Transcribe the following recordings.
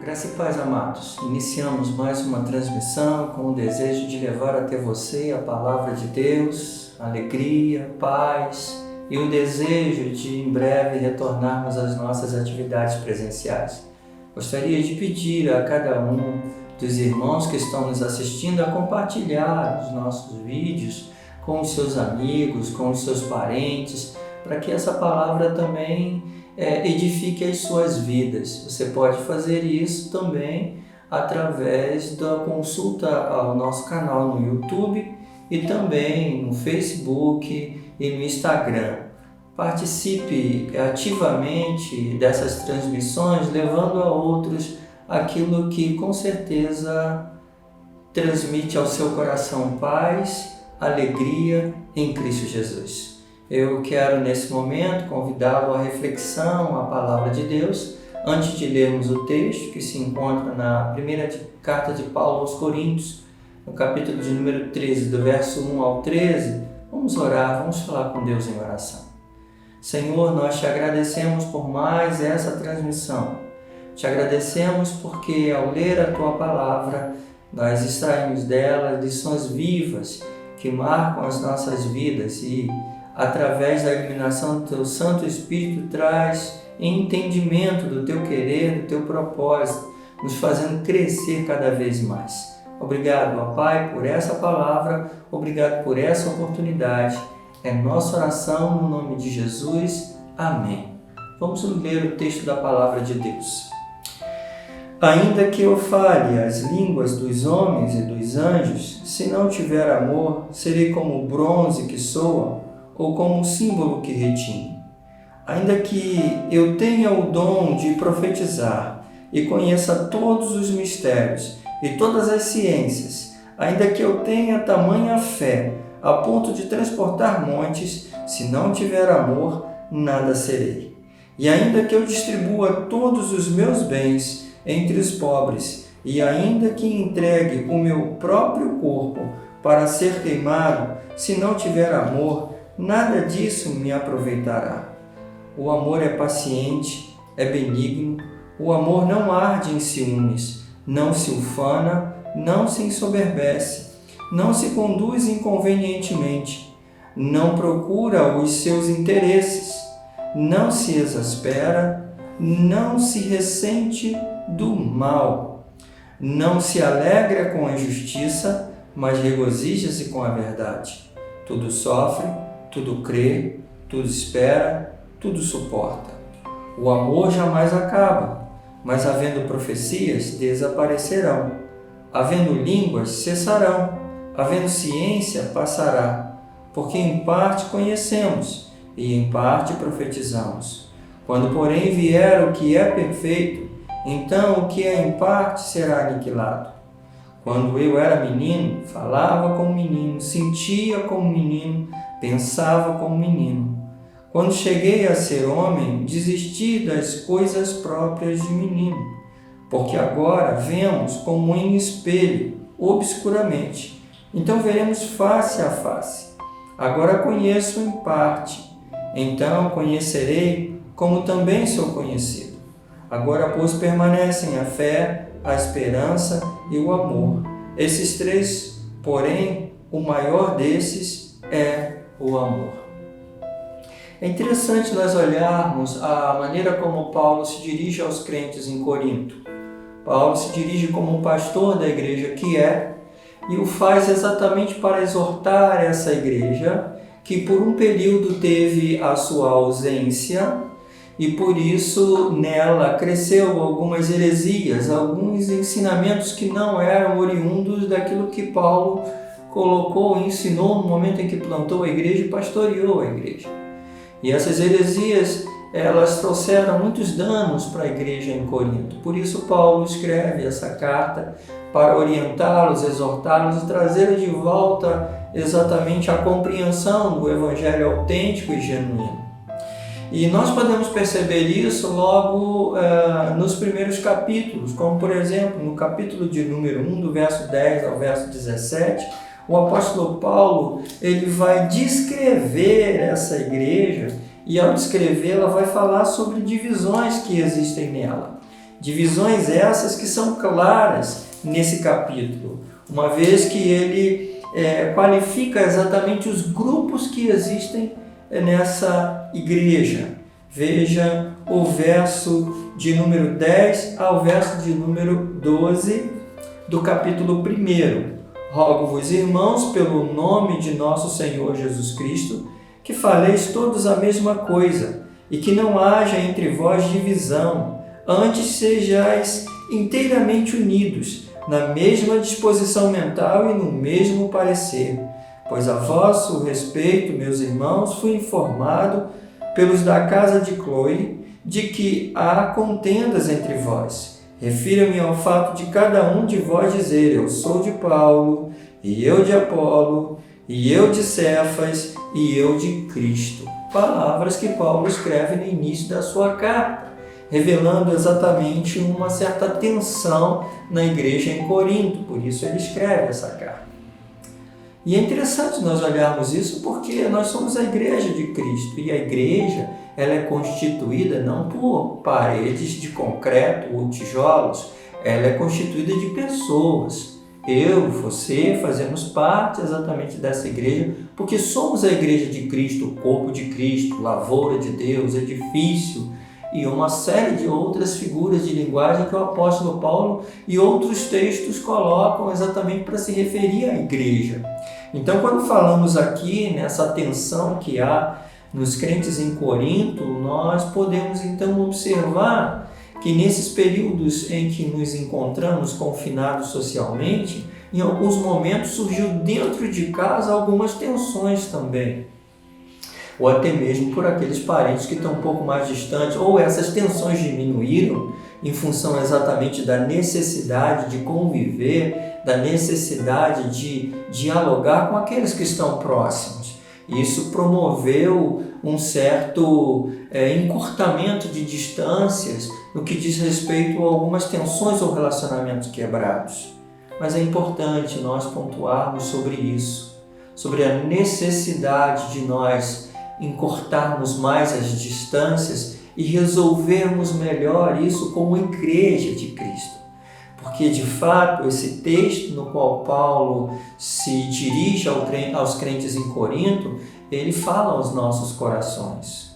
Graça e paz, amados. Iniciamos mais uma transmissão com o desejo de levar até você a palavra de Deus, alegria, paz e o desejo de em breve retornarmos às nossas atividades presenciais. Gostaria de pedir a cada um dos irmãos que estão nos assistindo a compartilhar os nossos vídeos com os seus amigos, com os seus parentes, para que essa palavra também edifique as suas vidas. Você pode fazer isso também através da consulta ao nosso canal no YouTube e também no Facebook e no Instagram. Participe ativamente dessas transmissões, levando a outros aquilo que com certeza transmite ao seu coração paz, alegria em Cristo Jesus. Eu quero nesse momento convidá-lo à reflexão, à palavra de Deus, antes de lermos o texto que se encontra na primeira carta de Paulo aos Coríntios, no capítulo de número 13, do verso 1 ao 13, vamos orar, vamos falar com Deus em oração. Senhor, nós te agradecemos por mais essa transmissão. Te agradecemos porque ao ler a tua palavra, nós extraímos dela lições vivas que marcam as nossas vidas e através da iluminação do Teu Santo Espírito, traz entendimento do Teu querer, do Teu propósito, nos fazendo crescer cada vez mais. Obrigado, ó Pai, por essa palavra, obrigado por essa oportunidade. É nossa oração no nome de Jesus. Amém. Vamos ler o texto da palavra de Deus. Ainda que eu fale as línguas dos homens e dos anjos, se não tiver amor, serei como o bronze que soa, ou como um símbolo que retine. Ainda que eu tenha o dom de profetizar e conheça todos os mistérios e todas as ciências, ainda que eu tenha tamanha fé a ponto de transportar montes, se não tiver amor, nada serei. E ainda que eu distribua todos os meus bens entre os pobres, e ainda que entregue o meu próprio corpo para ser queimado, se não tiver amor, nada disso me aproveitará. O amor é paciente, é benigno, o amor não arde em ciúmes, não se ufana, não se ensoberbece, não se conduz inconvenientemente, não procura os seus interesses, não se exaspera, não se ressente do mal, não se alegra com a injustiça, mas regozija-se com a verdade. Tudo sofre, tudo crê, tudo espera, tudo suporta. O amor jamais acaba, mas havendo profecias, desaparecerão. Havendo línguas, cessarão. Havendo ciência, passará. Porque em parte conhecemos e em parte profetizamos. Quando, porém, vier o que é perfeito, então o que é em parte será aniquilado. Quando eu era menino, falava como menino, sentia como menino, pensava como menino. Quando cheguei a ser homem, desisti das coisas próprias de menino, porque agora vemos como em espelho, obscuramente. Então veremos face a face. Agora conheço em parte, então conhecerei como também sou conhecido. Agora, pois, permanecem a fé, a esperança e o amor. Esses três, porém, o maior desses é o amor. É interessante nós olharmos a maneira como Paulo se dirige aos crentes em Corinto. Paulo se dirige como um pastor da igreja que é, e o faz exatamente para exortar essa igreja, que por um período teve a sua ausência, e por isso nela cresceu algumas heresias, alguns ensinamentos que não eram oriundos daquilo que Paulo colocou e ensinou no momento em que plantou a igreja e pastoreou a igreja. E essas heresias, elas trouxeram muitos danos para a igreja em Corinto. Por isso Paulo escreve essa carta para orientá-los, exortá-los e trazer de volta exatamente a compreensão do evangelho autêntico e genuíno. E nós podemos perceber isso logo nos primeiros capítulos, como por exemplo no capítulo de número 1, do verso 10 ao verso 17, o apóstolo Paulo ele vai descrever essa igreja e ao descrevê-la vai falar sobre divisões que existem nela. Divisões essas que são claras nesse capítulo, uma vez que ele qualifica exatamente os grupos que existem nessa igreja. Veja o verso de número 10 ao verso de número 12 do capítulo 1. Rogo-vos, irmãos, pelo nome de nosso Senhor Jesus Cristo, que faleis todos a mesma coisa, e que não haja entre vós divisão, antes sejais inteiramente unidos, na mesma disposição mental e no mesmo parecer. Pois a vosso respeito, meus irmãos, fui informado pelos da casa de Cloe, de que há contendas entre vós. Refiro-me ao fato de cada um de vós dizer: eu sou de Paulo, e eu de Apolo, e eu de Cefas, e eu de Cristo. Palavras que Paulo escreve no início da sua carta, revelando exatamente uma certa tensão na igreja em Corinto. Por isso ele escreve essa carta. E é interessante nós olharmos isso porque nós somos a igreja de Cristo, e a igreja ela é constituída não por paredes de concreto ou tijolos, ela é constituída de pessoas. Eu, você, fazemos parte exatamente dessa igreja porque somos a igreja de Cristo, o corpo de Cristo, lavoura de Deus, edifício e uma série de outras figuras de linguagem que o apóstolo Paulo e outros textos colocam exatamente para se referir à igreja. Então, quando falamos aqui nessa tensão que há nos crentes em Corinto, nós podemos então observar que nesses períodos em que nos encontramos confinados socialmente, em alguns momentos surgiu dentro de casa algumas tensões também, ou até mesmo por aqueles parentes que estão um pouco mais distantes, ou essas tensões diminuíram em função exatamente da necessidade de conviver, da necessidade de dialogar com aqueles que estão próximos. Isso promoveu um certo encurtamento de distâncias no que diz respeito a algumas tensões ou relacionamentos quebrados. Mas é importante nós pontuarmos sobre isso, sobre a necessidade de nós encurtarmos mais as distâncias e resolvermos melhor isso como igreja de Cristo. Porque, de fato, esse texto no qual Paulo se dirige aos crentes em Corinto, ele fala aos nossos corações.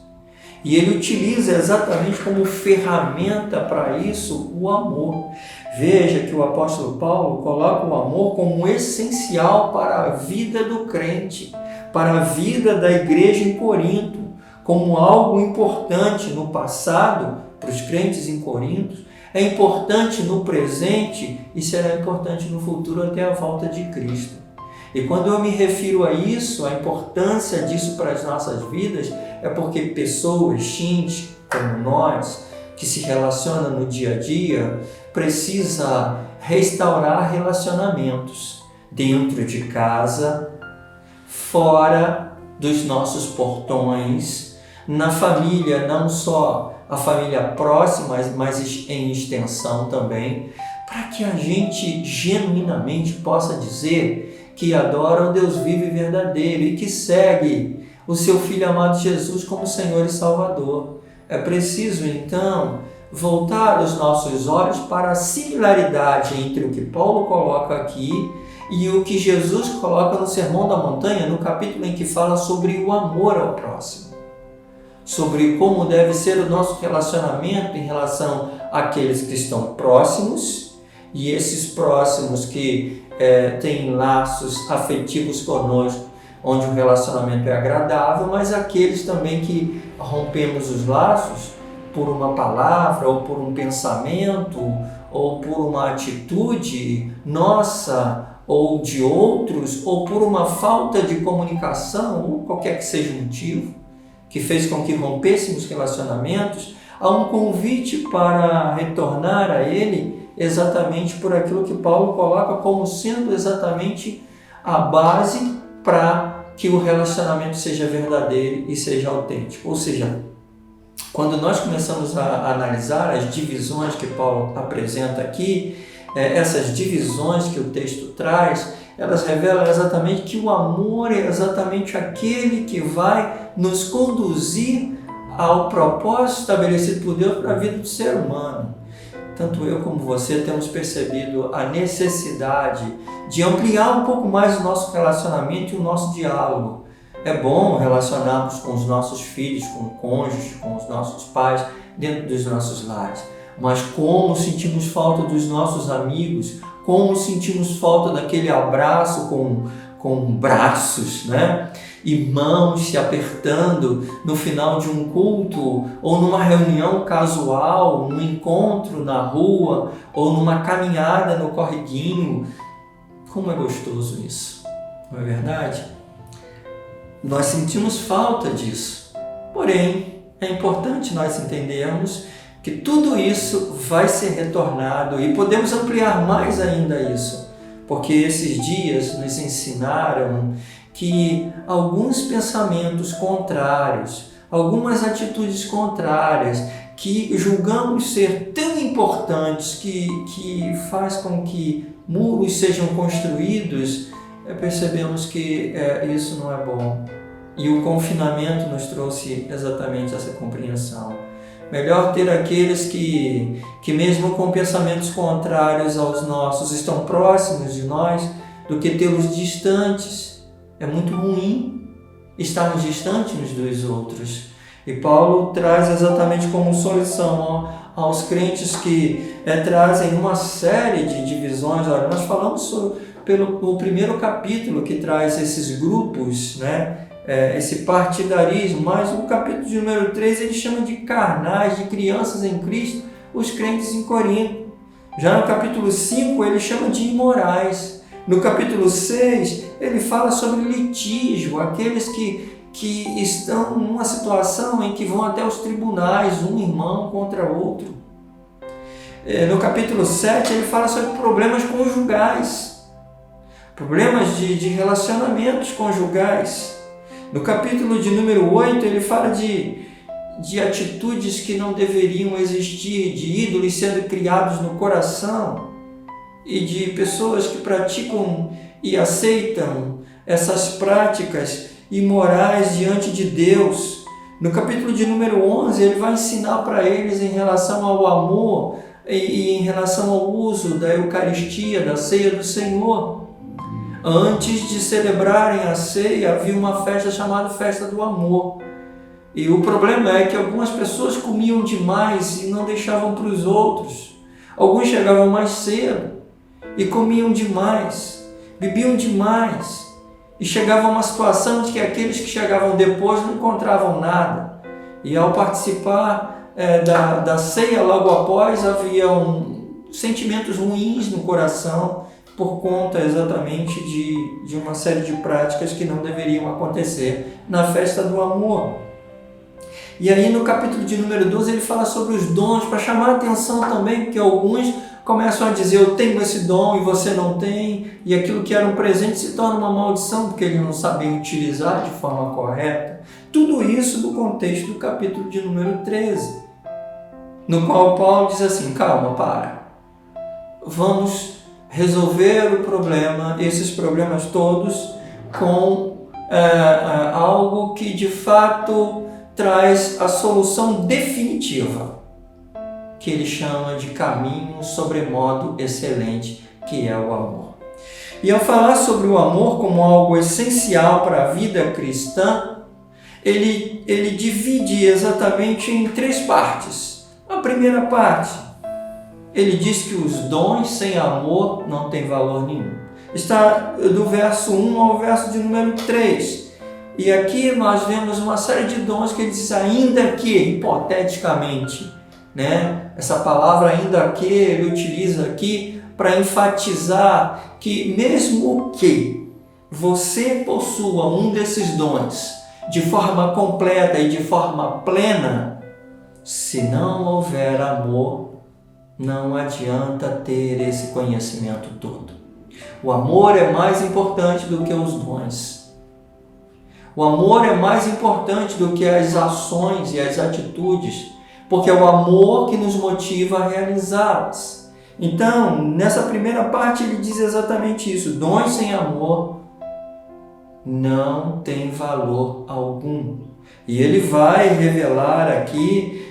E ele utiliza exatamente como ferramenta para isso o amor. Veja que o apóstolo Paulo coloca o amor como essencial para a vida do crente, para a vida da igreja em Corinto, como algo importante no passado para os crentes em Corinto, é importante no presente e será importante no futuro até a volta de Cristo. E quando eu me refiro a isso, a importância disso para as nossas vidas, é porque pessoas, gente como nós, que se relacionam no dia a dia, precisa restaurar relacionamentos dentro de casa, fora dos nossos portões, na família, não só a família próxima, mas em extensão também, para que a gente genuinamente possa dizer que adora o Deus vivo e verdadeiro e que segue o seu Filho amado Jesus como Senhor e Salvador. É preciso, então, voltar os nossos olhos para a similaridade entre o que Paulo coloca aqui e o que Jesus coloca no Sermão da Montanha, no capítulo em que fala sobre o amor ao próximo, sobre como deve ser o nosso relacionamento em relação àqueles que estão próximos e esses próximos que têm laços afetivos conosco, onde o relacionamento é agradável, mas aqueles também que rompemos os laços por uma palavra ou por um pensamento ou por uma atitude nossa ou de outros ou por uma falta de comunicação ou qualquer que seja o motivo que fez com que rompêssemos relacionamentos, há um convite para retornar a Ele exatamente por aquilo que Paulo coloca como sendo exatamente a base para que o relacionamento seja verdadeiro e seja autêntico. Ou seja, quando nós começamos a analisar as divisões que Paulo apresenta aqui, essas divisões que o texto traz, elas revelam exatamente que o amor é exatamente aquele que vai nos conduzir ao propósito estabelecido por Deus para a vida do ser humano. tanto eu como você temos percebido a necessidade de ampliar um pouco mais o nosso relacionamento e o nosso diálogo. É bom relacionarmos com os nossos filhos, com o cônjuge, com os nossos pais, dentro dos nossos lares. Mas como sentimos falta dos nossos amigos, como sentimos falta daquele abraço com braços, né? E mãos se apertando no final de um culto, ou numa reunião casual, num encontro na rua, ou numa caminhada no correguinho. Como é gostoso isso, não é verdade? Nós sentimos falta disso. Porém, é importante nós entendermos que tudo isso vai ser retornado e podemos ampliar mais ainda isso, porque esses dias nos ensinaram que alguns pensamentos contrários, algumas atitudes contrárias que julgamos ser tão importantes que faz com que muros sejam construídos, percebemos que isso não é bom. E o confinamento nos trouxe exatamente essa compreensão. Melhor ter aqueles que mesmo com pensamentos contrários aos nossos, estão próximos de nós, do que tê-los distantes. É muito ruim estarmos distantes uns dos outros. E Paulo traz exatamente como solução aos crentes que trazem uma série de divisões. Olha, nós falamos pelo primeiro capítulo que traz esses grupos, né? Esse partidarismo, mas no capítulo de número 3 ele chama de carnais, de crianças em Cristo, os crentes em Corinto. Já no capítulo 5 ele chama de imorais. No capítulo 6 ele fala sobre litígio, aqueles que estão numa situação em que vão até os tribunais, um irmão contra outro. No capítulo 7 ele fala sobre problemas conjugais, problemas de relacionamentos conjugais. No capítulo de número 8, ele fala de atitudes que não deveriam existir, de ídolos sendo criados no coração e de pessoas que praticam e aceitam essas práticas imorais diante de Deus. No capítulo de número 11, ele vai ensinar para eles em relação ao amor e em relação ao uso da Eucaristia, da ceia do Senhor. Antes de celebrarem a ceia, havia uma festa chamada Festa do Amor. E o problema é que algumas pessoas comiam demais e não deixavam para os outros. Alguns chegavam mais cedo e comiam demais, bebiam demais. E chegava a uma situação de que aqueles que chegavam depois não encontravam nada. E ao participar da ceia logo após, haviam sentimentos ruins no coração, por conta exatamente de uma série de práticas que não deveriam acontecer na festa do amor. E aí no capítulo de número 12 ele fala sobre os dons, para chamar a atenção também, porque alguns começam a dizer: eu tenho esse dom e você não tem, e aquilo que era um presente se torna uma maldição, porque eles não sabem utilizar de forma correta. Tudo isso no contexto do capítulo de número 13, no qual Paulo diz assim: calma, vamos resolver o problema, esses problemas todos, com algo que de fato traz a solução definitiva, que ele chama de caminho sobremodo excelente, que é o amor. E ao falar sobre o amor como algo essencial para a vida cristã, ele divide exatamente em 3 partes. A primeira parte, ele diz que os dons sem amor não têm valor nenhum. Está do verso 1 ao verso de número 3. E aqui nós vemos uma série de dons que ele diz, ainda que, hipoteticamente, né? Essa palavra ainda que ele utiliza aqui para enfatizar que mesmo que você possua um desses dons de forma completa e de forma plena, se não houver amor, não adianta ter esse conhecimento todo. O amor é mais importante do que os dons. O amor é mais importante do que as ações e as atitudes, porque é o amor que nos motiva a realizá-las. Então, nessa primeira parte ele diz exatamente isso: dons sem amor não tem valor algum. E ele vai revelar aqui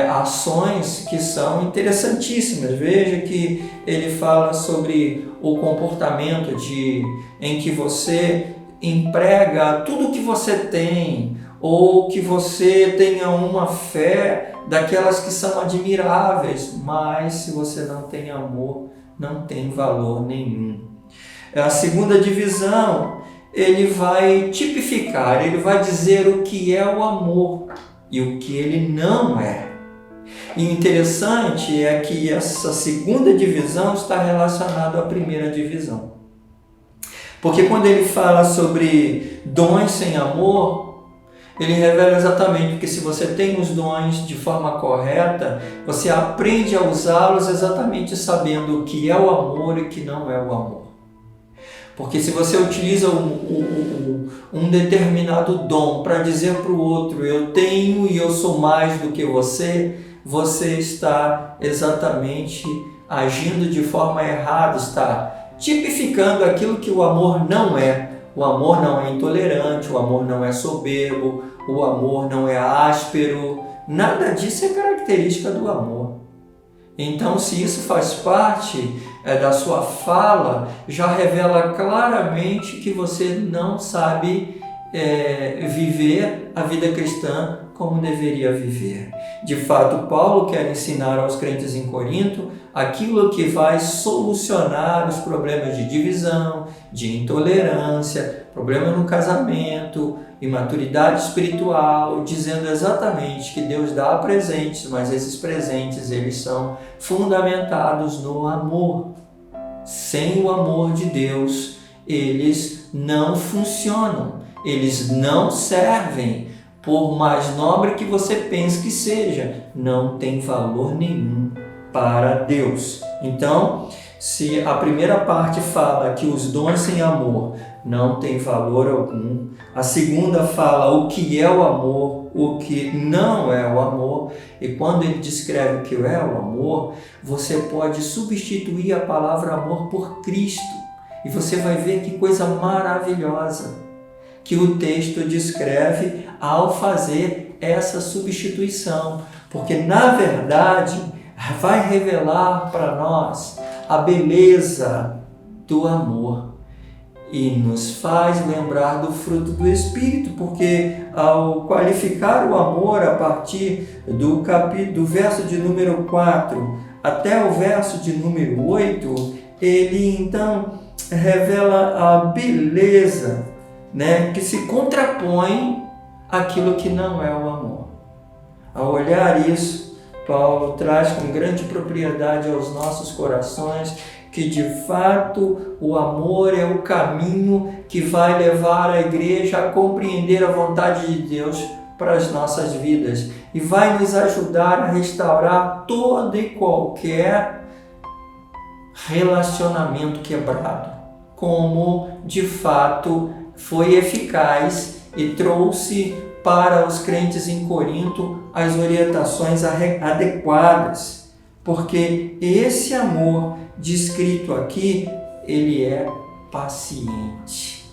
ações que são interessantíssimas. Veja que ele fala sobre o comportamento em que você emprega tudo que você tem, ou que você tenha uma fé daquelas que são admiráveis, mas se você não tem amor, não tem valor nenhum. A segunda divisão, ele vai tipificar, ele vai dizer o que é o amor e o que ele não é. E o interessante é que essa segunda divisão está relacionada à primeira divisão. Porque quando ele fala sobre dons sem amor, ele revela exatamente que se você tem os dons de forma correta, você aprende a usá-los exatamente sabendo o que é o amor e o que não é o amor. Porque se você utiliza um determinado dom para dizer para o outro, eu tenho e eu sou mais do que você está exatamente agindo de forma errada, está tipificando aquilo que o amor não é. O amor não é intolerante, o amor não é soberbo, o amor não é áspero, nada disso é característica do amor. Então, se isso faz parte da sua fala, já revela claramente que você não sabe viver a vida cristã como deveria viver. De fato, Paulo quer ensinar aos crentes em Corinto aquilo que vai solucionar os problemas de divisão, de intolerância, problema no casamento, imaturidade espiritual, dizendo exatamente que Deus dá presentes, mas esses presentes eles são fundamentados no amor. Sem o amor de Deus, eles não funcionam, eles não servem. Por mais nobre que você pense que seja, não tem valor nenhum para Deus. Então, se a primeira parte fala que os dons sem amor não têm valor algum, a segunda fala o que é o amor, o que não é o amor, e quando ele descreve o que é o amor, você pode substituir a palavra amor por Cristo, e você vai ver que coisa maravilhosa que o texto descreve ao fazer essa substituição, porque na verdade vai revelar para nós a beleza do amor e nos faz lembrar do fruto do Espírito, porque ao qualificar o amor a partir do verso de número 4 até o verso de número 8, ele então revela a beleza, que se contrapõe àquilo que não é o amor. Ao olhar isso, Paulo traz com grande propriedade aos nossos corações que de fato o amor é o caminho que vai levar a igreja a compreender a vontade de Deus para as nossas vidas e vai nos ajudar a restaurar todo e qualquer relacionamento quebrado, como de fato foi eficaz e trouxe para os crentes em Corinto as orientações adequadas, porque esse amor descrito aqui, ele é paciente.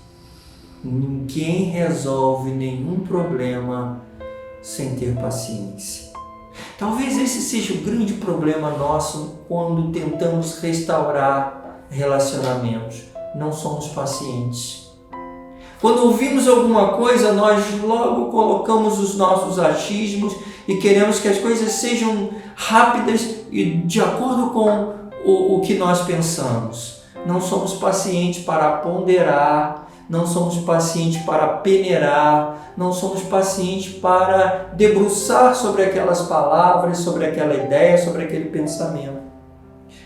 Ninguém resolve nenhum problema sem ter paciência. Talvez esse seja o grande problema nosso quando tentamos restaurar relacionamentos. Não somos pacientes. Quando ouvimos alguma coisa, nós logo colocamos os nossos achismos e queremos que as coisas sejam rápidas e de acordo com o que nós pensamos. Não somos pacientes para ponderar, não somos pacientes para peneirar, não somos pacientes para debruçar sobre aquelas palavras, sobre aquela ideia, sobre aquele pensamento.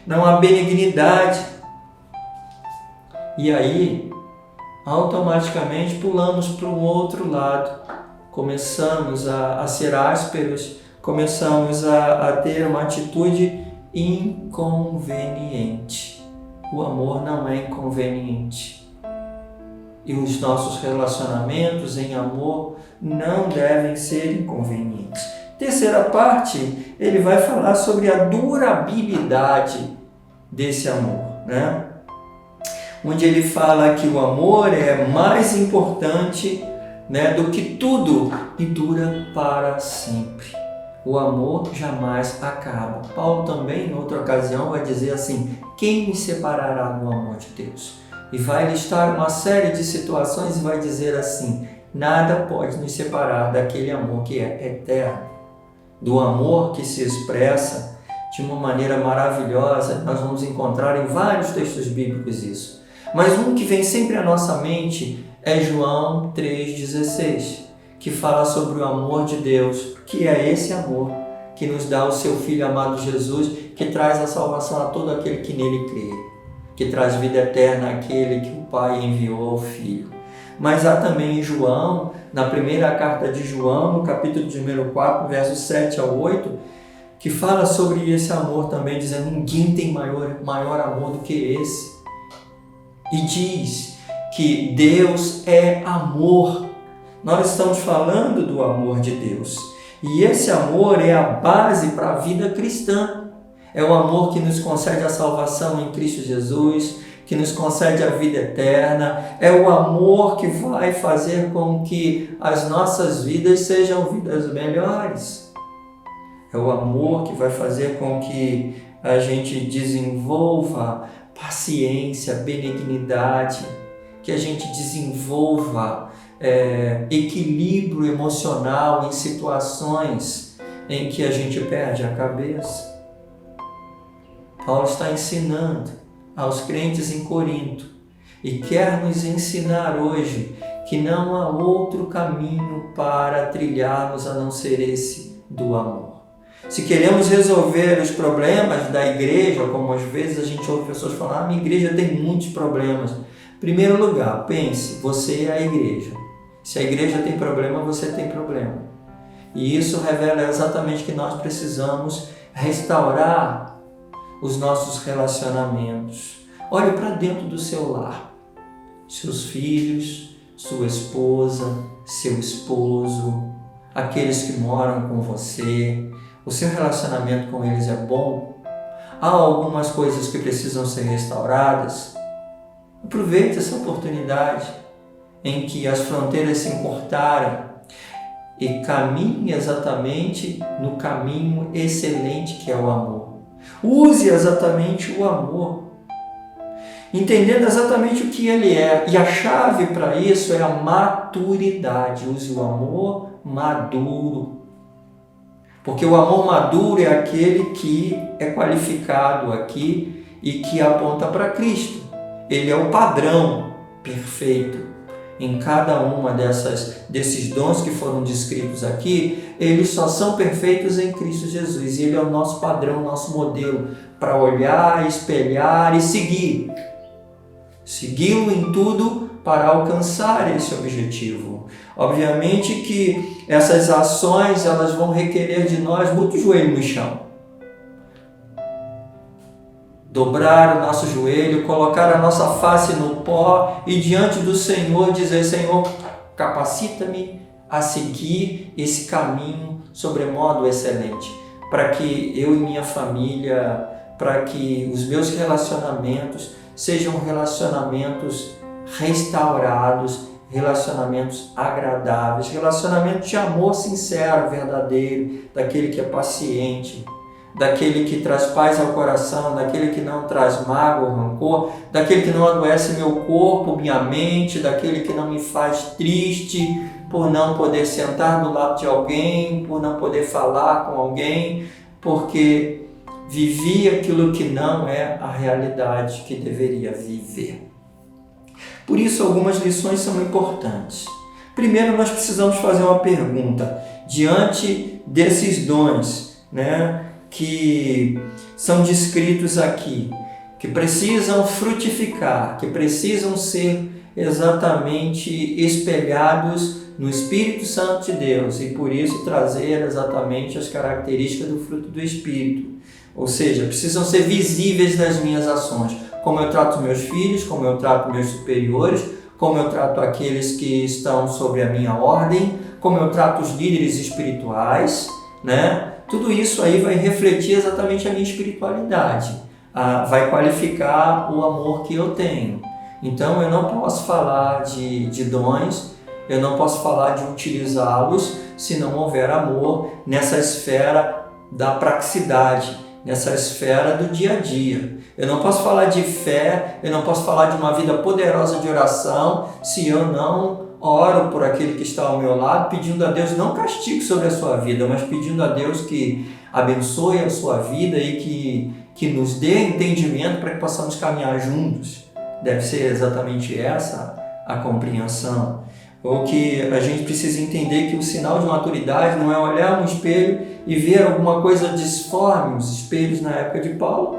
Não há benignidade. E aí, automaticamente pulamos para o outro lado, começamos a ser ásperos, começamos a ter uma atitude inconveniente. O amor não é inconveniente. E os nossos relacionamentos em amor não devem ser inconvenientes. Terceira parte, ele vai falar sobre a durabilidade desse amor, onde ele fala que o amor é mais importante do que tudo e dura para sempre. O amor jamais acaba. Paulo também, em outra ocasião, vai dizer assim: quem me separará do amor de Deus? E vai listar uma série de situações e vai dizer assim: nada pode nos separar daquele amor que é eterno. Do amor que se expressa de uma maneira maravilhosa. Nós vamos encontrar em vários textos bíblicos isso. Mas um que vem sempre à nossa mente é João 3,16, que fala sobre o amor de Deus, que é esse amor que nos dá o seu Filho amado Jesus, que traz a salvação a todo aquele que nele crê, que traz vida eterna àquele que o Pai enviou ao Filho. Mas há também em João, na primeira carta de João, no capítulo de número 4, versos 7 ao 8, que fala sobre esse amor também, dizendo: ninguém tem maior amor do que esse. E diz que Deus é amor. Nós estamos falando do amor de Deus. E esse amor é a base para a vida cristã. É o amor que nos concede a salvação em Cristo Jesus, que nos concede a vida eterna. É o amor que vai fazer com que as nossas vidas sejam vidas melhores. É o amor que vai fazer com que a gente desenvolva paciência, benignidade, que a gente desenvolva equilíbrio emocional em situações em que a gente perde a cabeça. Paulo está ensinando aos crentes em Corinto e quer nos ensinar hoje que não há outro caminho para trilharmos a não ser esse do amor. Se queremos resolver os problemas da igreja, como às vezes a gente ouve pessoas falar: minha igreja tem muitos problemas. Em primeiro lugar, pense, você é a igreja. Se a igreja tem problema, você tem problema. E isso revela exatamente que nós precisamos restaurar os nossos relacionamentos. Olhe para dentro do seu lar. Seus filhos, sua esposa, seu esposo, aqueles que moram com você. O seu relacionamento com eles é bom? Há algumas coisas que precisam ser restauradas? Aproveite essa oportunidade em que as fronteiras se encurtaram e caminhe exatamente no caminho excelente que é o amor. Use exatamente o amor, entendendo exatamente o que ele é. E a chave para isso é a maturidade. Use o amor maduro. Porque o amor maduro é aquele que é qualificado aqui e que aponta para Cristo. Ele é o padrão perfeito. Em cada uma desses dons que foram descritos aqui, eles só são perfeitos em Cristo Jesus. E Ele é o nosso padrão, nosso modelo para olhar, espelhar e seguir. Segui-lo em tudo para alcançar esse objetivo. Obviamente que essas ações elas vão requerer de nós muito joelho no chão. Dobrar o nosso joelho, colocar a nossa face no pó e diante do Senhor dizer: Senhor, capacita-me a seguir esse caminho sobremodo excelente, para que eu e minha família, para que os meus relacionamentos sejam relacionamentos restaurados, relacionamentos agradáveis, relacionamentos de amor sincero, verdadeiro, daquele que é paciente, daquele que traz paz ao coração, daquele que não traz mágoa ou rancor, daquele que não adoece meu corpo, minha mente, daquele que não me faz triste por não poder sentar do lado de alguém, por não poder falar com alguém, porque vivi aquilo que não é a realidade que deveria viver. Por isso, algumas lições são importantes. Primeiro, nós precisamos fazer uma pergunta diante desses dons, que são descritos aqui, que precisam frutificar, que precisam ser exatamente espelhados no Espírito Santo de Deus e por isso trazer exatamente as características do fruto do Espírito. Ou seja, precisam ser visíveis nas minhas ações, como eu trato meus filhos, como eu trato meus superiores, como eu trato aqueles que estão sob a minha ordem, como eu trato os líderes espirituais, Tudo isso aí vai refletir exatamente a minha espiritualidade, vai qualificar o amor que eu tenho. Então eu não posso falar de dons, eu não posso falar de utilizá-los se não houver amor nessa esfera da praticidade, nessa esfera do dia a dia. Eu não posso falar de fé, eu não posso falar de uma vida poderosa de oração se eu não oro por aquele que está ao meu lado, pedindo a Deus não castigo sobre a sua vida, mas pedindo a Deus que abençoe a sua vida e que nos dê entendimento para que possamos caminhar juntos. Deve ser exatamente essa a compreensão. Ou que a gente precisa entender que o sinal de maturidade não é olhar no espelho e ver alguma coisa disforme. Os espelhos na época de Paulo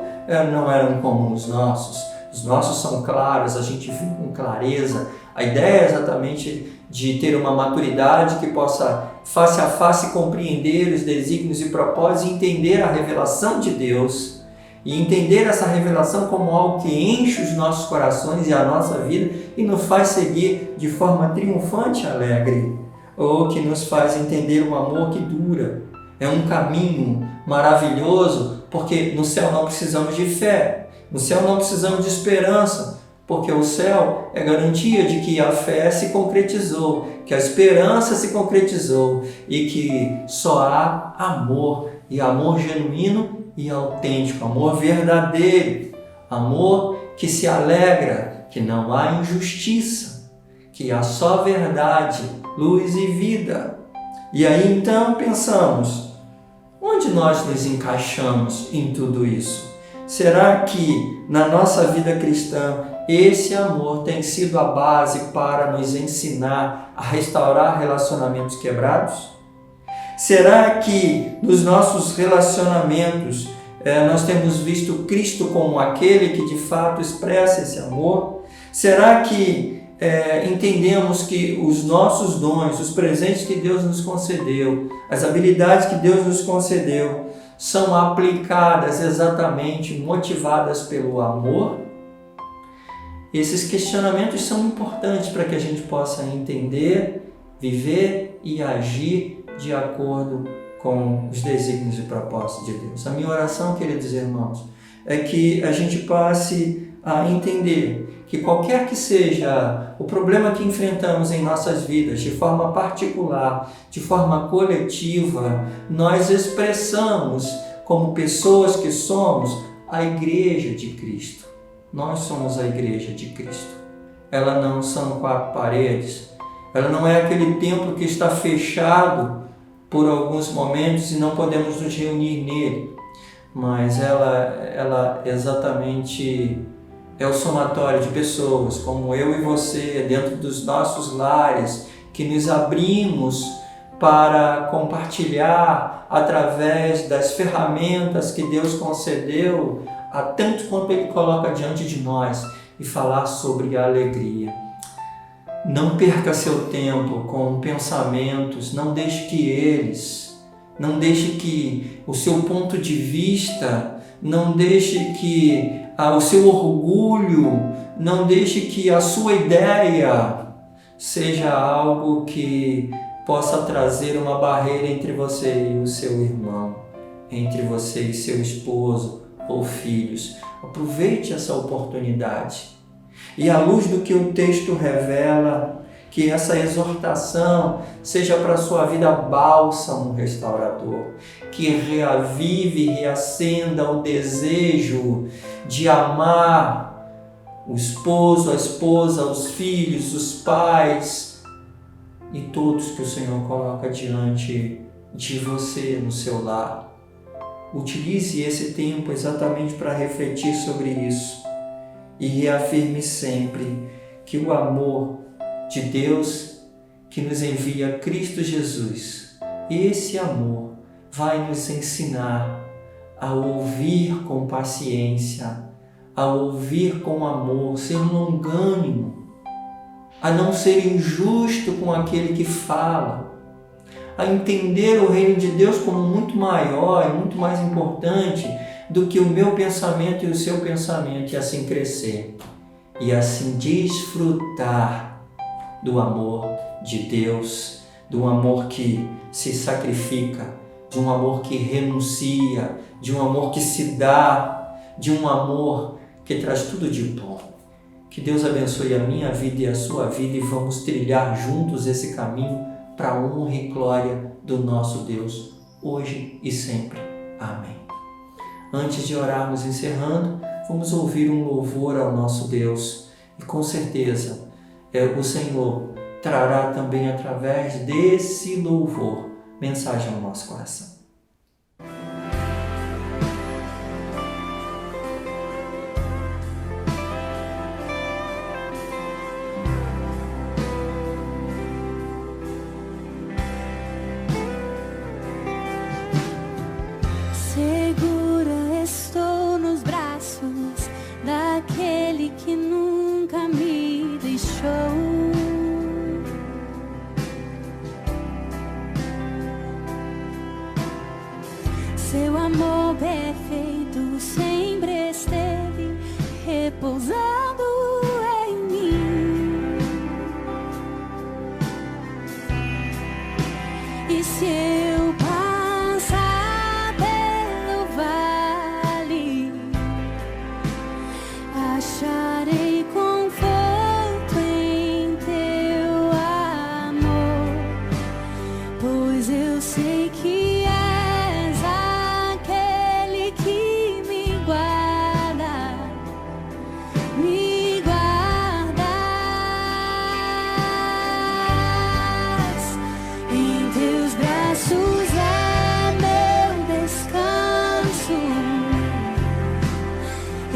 não eram como os nossos. Os nossos são claros, a gente vê com clareza. A ideia é exatamente de ter uma maturidade que possa face a face compreender os desígnios e propósitos e entender a revelação de Deus. E entender essa revelação como algo que enche os nossos corações e a nossa vida e nos faz seguir de forma triunfante e alegre. Ou que nos faz entender um amor que dura. É um caminho maravilhoso, porque no céu não precisamos de fé. No céu não precisamos de esperança, porque o céu é garantia de que a fé se concretizou, que a esperança se concretizou e que só há amor, e amor genuíno e autêntico, amor verdadeiro, amor que se alegra, que não há injustiça, que há só verdade, luz e vida. E aí então pensamos, onde nós nos encaixamos em tudo isso? Será que na nossa vida cristã esse amor tem sido a base para nos ensinar a restaurar relacionamentos quebrados? Será que nos nossos relacionamentos nós temos visto Cristo como aquele que de fato expressa esse amor? Será que entendemos que os nossos dons, os presentes que Deus nos concedeu, as habilidades que Deus nos concedeu, são aplicadas exatamente, motivadas pelo amor? Esses questionamentos são importantes para que a gente possa entender, viver e agir de acordo com os desígnios e propósitos de Deus. A minha oração, queridos irmãos, é que a gente passe a entender que qualquer que seja o problema que enfrentamos em nossas vidas, de forma particular, de forma coletiva, nós expressamos como pessoas que somos a Igreja de Cristo. Nós somos a Igreja de Cristo. Ela não são 4 paredes, ela não é aquele templo que está fechado por alguns momentos e não podemos nos reunir nele, mas ela exatamente é o somatório de pessoas como eu e você, dentro dos nossos lares, que nos abrimos para compartilhar através das ferramentas que Deus concedeu a tanto quanto Ele coloca diante de nós e falar sobre a alegria. Não perca seu tempo com pensamentos, não deixe que o seu ponto de vista, não deixe que o seu orgulho, não deixe que a sua ideia seja algo que possa trazer uma barreira entre você e o seu irmão, entre você e seu esposo ou filhos. Aproveite essa oportunidade. E à luz do que o texto revela, que essa exortação seja para a sua vida bálsamo restaurador, que reavive e reacenda o desejo de amar o esposo, a esposa, os filhos, os pais e todos que o Senhor coloca diante de você no seu lar. Utilize esse tempo exatamente para refletir sobre isso. E reafirme sempre que o amor de Deus que nos envia Cristo Jesus, esse amor vai nos ensinar a ouvir com paciência, a ouvir com amor, ser longânimo, a não ser injusto com aquele que fala, a entender o reino de Deus como muito maior e muito mais importante do que o meu pensamento e o seu pensamento, e assim crescer, e assim desfrutar do amor de Deus, do amor que se sacrifica, de um amor que renuncia, de um amor que se dá, de um amor que traz tudo de bom. Que Deus abençoe a minha vida e a sua vida e vamos trilhar juntos esse caminho para a honra e glória do nosso Deus, hoje e sempre. Amém. Antes de orarmos encerrando, vamos ouvir um louvor ao nosso Deus e com certeza o Senhor trará também através desse louvor mensagem ao nosso coração. Segura estou nos braços daquele que nunca me deixou. Seu amor perfeito sempre esteve repousando em mim. E se eu passar pelo vale, acharei conforto em teu amor, pois eu sei que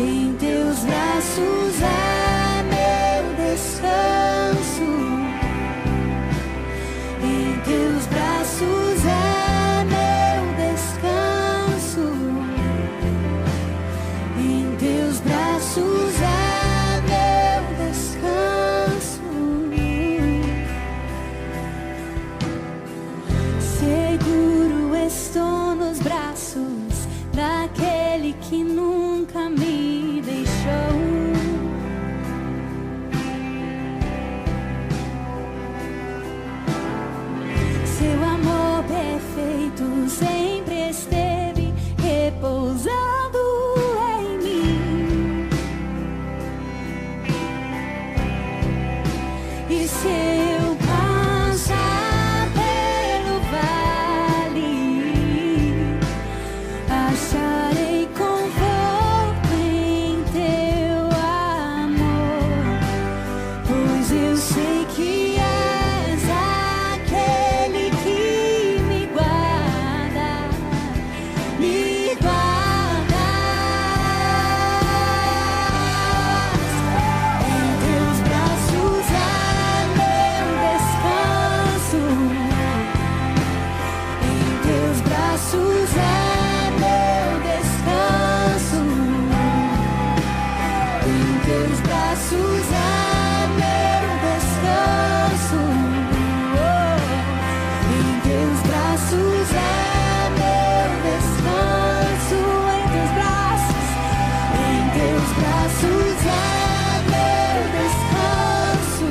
em teus braços é meu descanso, em teus braços é meu descanso, em teus braços é meu descanso. Seguro estou nos braços daquele que nunca me deixou. Seu amor perfeito sempre esteve repousando em mim. E se eu passar pelo vale, acharei conforto em teu amor, pois eu sei que és aquele que me guarda, me guardas. Em teus braços é meu descanso, em teus braços é meu descanso, em teus braços é meu descanso, em teus braços é meu descanso, em teus braços é meu descanso,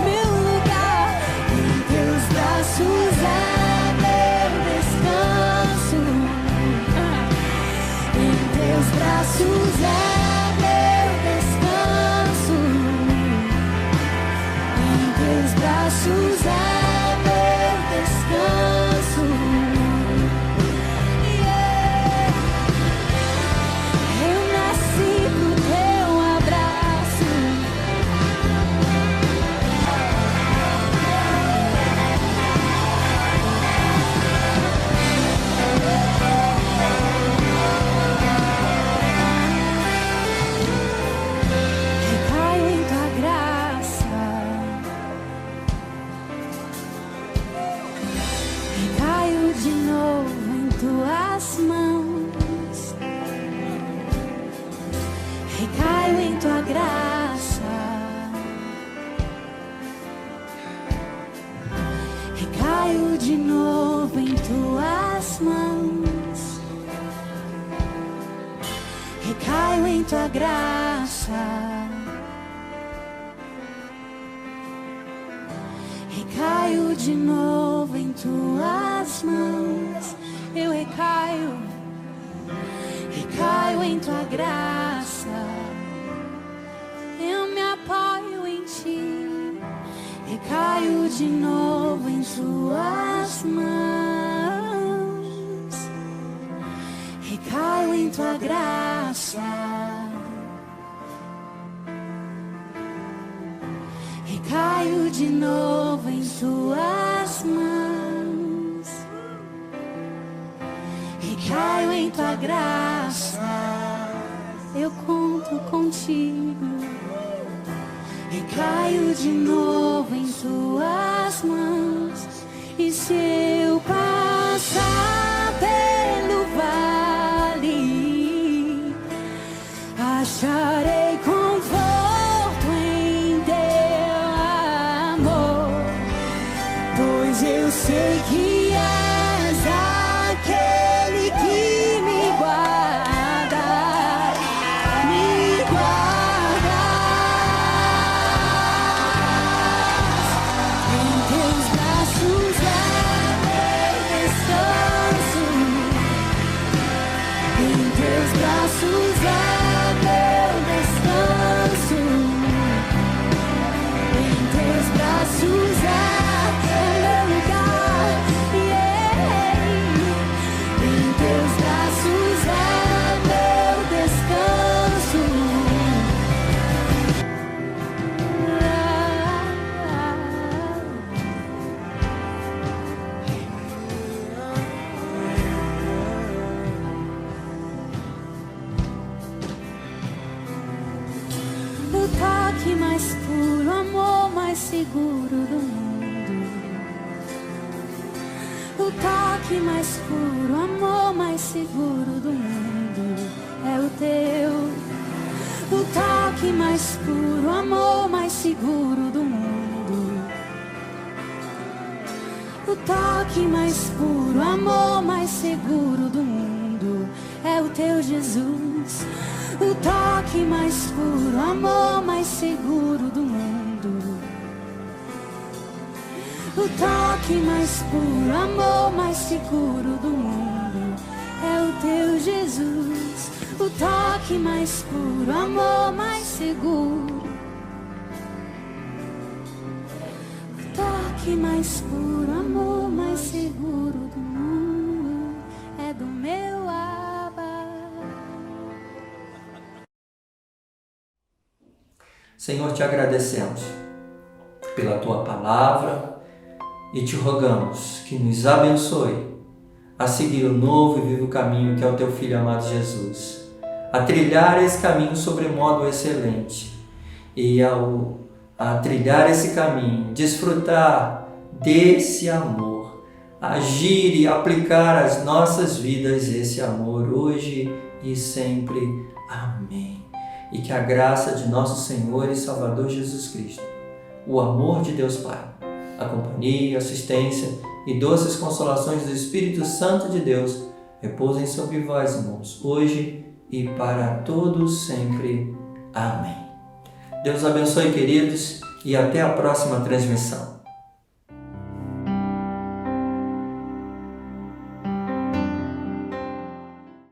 meu lugar, em teus braços é meu descanso, em teus braços é meu descanso, em teus braços é meu descanso. Yeah. Eu nasci pro teu abraço. Recaio em tua graça, recaio de novo em tuas mãos, recaio em tua graça, recaio de novo em tuas mãos, recaio em tua graça, recaio de novo em tuas mãos. Eu recaio, recaio em tua graça, eu me apoio em ti, recaio de novo em tuas mãos, recaio em tua graça, recaio de novo em tuas mãos, recaio em tua graça, eu conto contigo. Recaio de novo em tuas mãos, e se eu passar pelo vale, acharei conforto em teu amor, pois eu sei que és aquele que me guarda, me guarda. Em teus braços é meu descanso, em teus braços é meu descanso, em teus braços é meu lugar, yeah. Em teus braços é meu descanso. O toque mais puro, amor mais seguro do mundo. O toque mais puro, amor mais seguro do mundo é o teu. O toque mais puro, amor mais seguro do mundo. O toque mais puro, amor mais seguro do mundo é o teu Jesus. O toque mais puro, amor mais seguro do mundo. O toque mais puro, amor mais seguro do mundo é o teu Jesus. O toque mais puro, amor mais seguro. O toque mais puro, amor mais seguro do mundo é do meu Abba. Senhor, te agradecemos pela tua palavra e te rogamos que nos abençoe a seguir o novo e vivo caminho que é o teu Filho amado Jesus, a trilhar esse caminho sobremodo excelente e a trilhar esse caminho, desfrutar desse amor, agir e aplicar às nossas vidas esse amor hoje e sempre. Amém. E que a graça de nosso Senhor e Salvador Jesus Cristo, o amor de Deus Pai, a companhia, assistência e doces consolações do Espírito Santo de Deus repousem sobre vós, irmãos, hoje e para todos sempre. Amém. Deus abençoe, queridos, e até a próxima transmissão.